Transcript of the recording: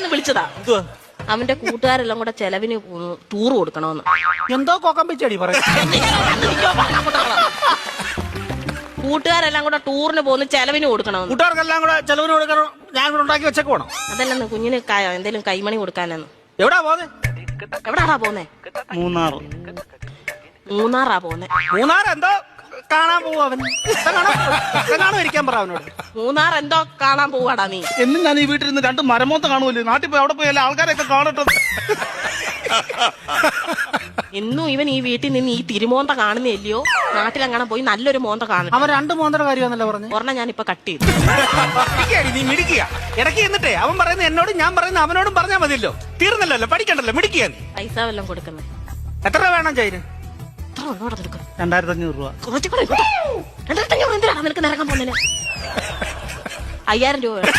അങ്ങ് വിളിച്ചതാ. അവന്റെ കൂട്ടുകാരെല്ലാം കൂടെ ചെലവിന് ടൂർ കൊടുക്കണമെന്ന്. എന്തോ കോക്കം പിച്ചടി പറയും. കൂട്ടുകാരെല്ലാം കൂടെ ടൂറിന് പോകുന്ന ചെലവിന് കൊടുക്കണമെന്ന്. കൂട്ടുകാർക്കെല്ലാം കൂടെ ചെലവിന് കൊടുക്കണം. ഞാൻ കൂടെ ഉണ്ടാക്കി വെച്ചേക്ക് വേണം. അതല്ലെന്ന് കുഞ്ഞിന് എന്തേലും കൈമണി കൊടുക്കാനെന്ന്. എവിടാ പോന്നെ? എവിടാടാ പോന്നെ? മൂന്നാറാ പോന്നെ. മൂന്നാർ എന്തോ കാണാൻ പോവും അവൻ. ഇരിക്കാൻ പറ അവനോട്. മൂന്നാർ എന്തോ കാണാൻ പോവാടാ നീ. എന്നും ഞാൻ ഈ വീട്ടിൽ നിന്ന് 2 മരമോത്ത കാണുമല്ലോ. നാട്ടിൽ പോയി അവിടെ പോയി എല്ലാ ആൾക്കാരെയൊക്കെ കാണട്ടെ. എന്നും ഇവൻ ഈ വീട്ടിൽ നിന്ന് ഈ തിരുമോന്ത കാണുന്നില്ലയോ? നാട്ടിലെങ്ങനെ പോയി നല്ലൊരു മോന്ത കാണും. അവൻ 2 മോന്തയുടെ കാര്യമാണല്ലോ പറഞ്ഞു. ഒരെണ്ണം ഞാനിപ്പോ കട്ട് ചെയ്തു. നീ മിടിക്കുക. ഇടയ്ക്ക് എന്നിട്ടേ അവൻ പറയുന്നത് എന്നോടും ഞാൻ പറയുന്നത് അവനോടും പറഞ്ഞാൽ മതിയല്ലോ. തീർന്നല്ലോ, പഠിക്കണ്ടല്ലോ, മിടിക്കുക. നീ പൈസ വല്ലതും കൊടുക്കുന്നേ? എത്ര രൂപ വേണം ചൈന്? 2500 രൂപ. 2500 എന്തിനാണ് നിനക്ക് നിറങ്ങാൻ പോകുന്നതിന്? 5000 രൂപ വേണം.